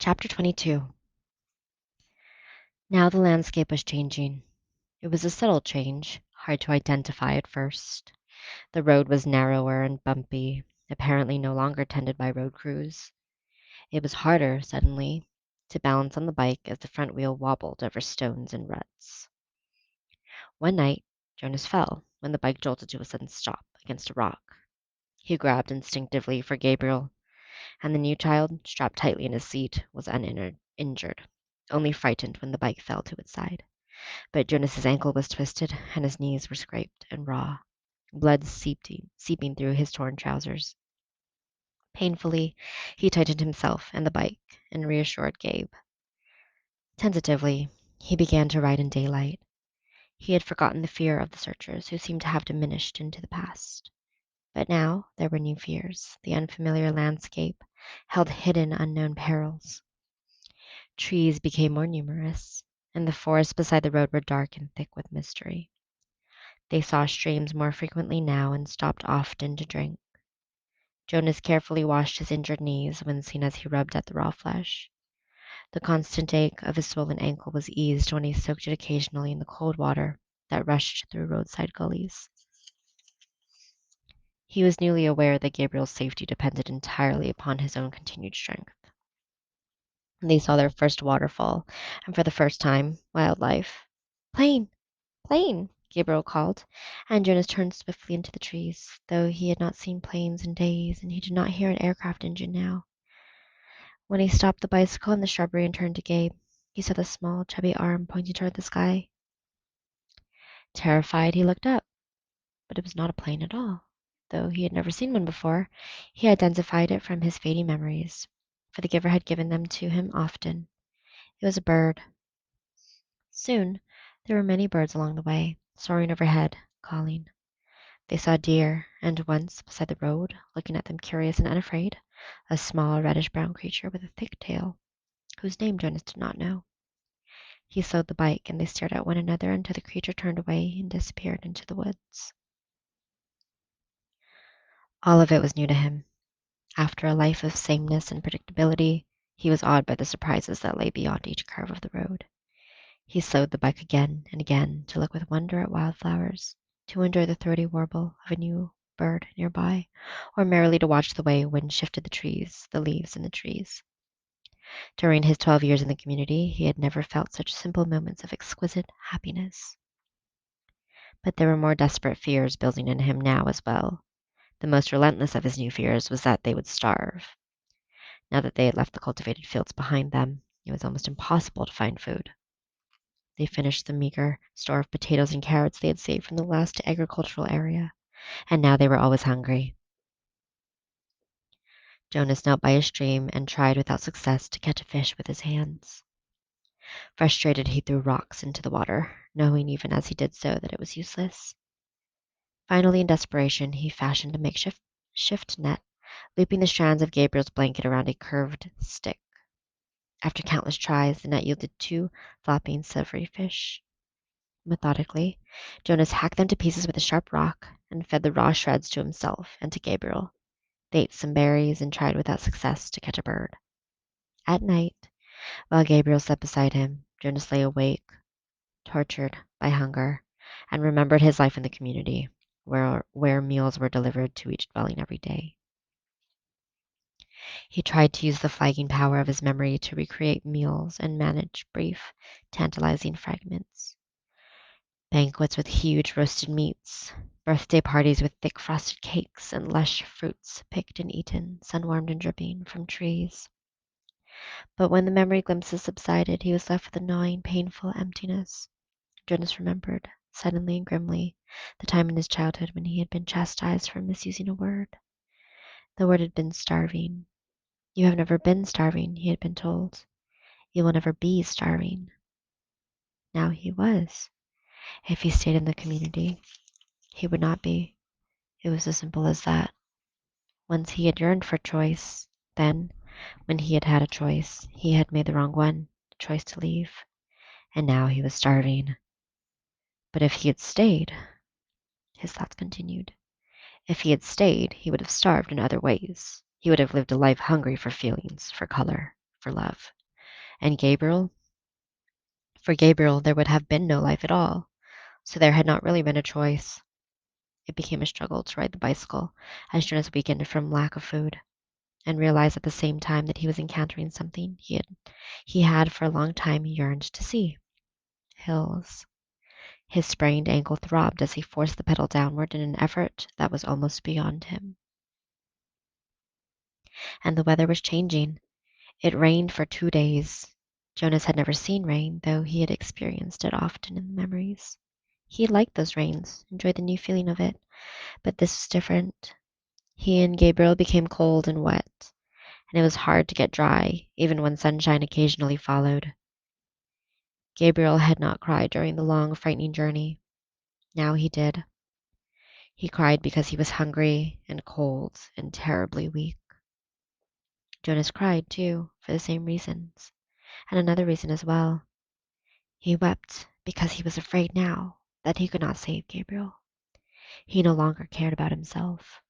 Chapter 22. Now the landscape was changing. It was a subtle change, hard to identify at first. The road was narrower and bumpy, apparently no longer tended by road crews. It was harder, suddenly, to balance on the bike as the front wheel wobbled over stones and ruts. One night, Jonas fell when the bike jolted to a sudden stop against a rock. He grabbed instinctively for Gabriel, and the new child, strapped tightly in his seat, was uninjured, only frightened when the bike fell to its side. But Jonas's ankle was twisted, and his knees were scraped and raw, blood seeping through his torn trousers. Painfully, he tightened himself and the bike and reassured Gabe. Tentatively, he began to ride in daylight. He had forgotten the fear of the searchers, who seemed to have diminished into the past. But now there were new fears. The unfamiliar landscape held hidden, unknown perils. Trees became more numerous, and the forests beside the road were dark and thick with mystery. They saw streams more frequently now and stopped often to drink. Jonas carefully washed his injured knees, wincing as he rubbed at the raw flesh. The constant ache of his swollen ankle was eased when he soaked it occasionally in the cold water that rushed through roadside gullies. He was newly aware that Gabriel's safety depended entirely upon his own continued strength. They saw their first waterfall, and for the first time, wildlife. "Plane! Plane!" Gabriel called, and Jonas turned swiftly into the trees, though he had not seen planes in days, and he did not hear an aircraft engine now. When he stopped the bicycle in the shrubbery and turned to Gabe, he saw the small, chubby arm pointing toward the sky. Terrified, he looked up, but it was not a plane at all. Though he had never seen one before, he identified it from his fading memories, for the giver had given them to him often. It was a bird. Soon there were many birds along the way, soaring overhead, calling. They saw deer, and once, beside the road, looking at them curious and unafraid, a small reddish-brown creature with a thick tail, whose name Jonas did not know. He slowed the bike, and they stared at one another until the creature turned away and disappeared into the woods. All of it was new to him. After a life of sameness and predictability, he was awed by the surprises that lay beyond each curve of the road. He slowed the bike again and again to look with wonder at wildflowers, to enjoy the throaty warble of a new bird nearby, or merely to watch the way wind shifted the leaves in the trees. During his 12 years in the community, he had never felt such simple moments of exquisite happiness. But there were more desperate fears building in him now as well. The most relentless of his new fears was that they would starve. Now that they had left the cultivated fields behind them, it was almost impossible to find food. They finished the meager store of potatoes and carrots they had saved from the last agricultural area, and now they were always hungry. Jonas knelt by a stream and tried without success to catch a fish with his hands. Frustrated, he threw rocks into the water, knowing even as he did so that it was useless. Finally, in desperation, he fashioned a makeshift net, looping the strands of Gabriel's blanket around a curved stick. After countless tries, the net yielded 2 flopping, silvery fish. Methodically, Jonas hacked them to pieces with a sharp rock and fed the raw shreds to himself and to Gabriel. They ate some berries and tried without success to catch a bird. At night, while Gabriel slept beside him, Jonas lay awake, tortured by hunger, and remembered his life in the community, where meals were delivered to each dwelling every day. He tried to use the flagging power of his memory to recreate meals and manage brief, tantalizing fragments. Banquets with huge roasted meats, birthday parties with thick frosted cakes and lush fruits picked and eaten, sun-warmed and dripping, from trees. But when the memory glimpses subsided, he was left with a gnawing, painful emptiness. Jonas remembered, suddenly and grimly, the time in his childhood when he had been chastised for misusing a word. The word had been starving. "You have never been starving," he had been told. "You will never be starving." Now he was. If he stayed in the community, he would not be. It was as simple as that. Once he had yearned for choice. Then, when he had had a choice, he had made the wrong one, the choice to leave. And now he was starving. But if he had stayed, his thoughts continued. If he had stayed, he would have starved in other ways. He would have lived a life hungry for feelings, for color, for love. And Gabriel, for Gabriel, there would have been no life at all. So there had not really been a choice. It became a struggle to ride the bicycle as Jonas weakened from lack of food, and realized at the same time that he was encountering something he had for a long time yearned to see: hills. His sprained ankle throbbed as he forced the pedal downward in an effort that was almost beyond him. And the weather was changing. It rained for 2 days. Jonas had never seen rain, though he had experienced it often in memories. He liked those rains, enjoyed the new feeling of it, but this was different. He and Gabriel became cold and wet, and it was hard to get dry, even when sunshine occasionally followed. Gabriel had not cried during the long, frightening journey. Now he did. He cried because he was hungry and cold and terribly weak. Jonas cried, too, for the same reasons, and another reason as well. He wept because he was afraid now that he could not save Gabriel. He no longer cared about himself.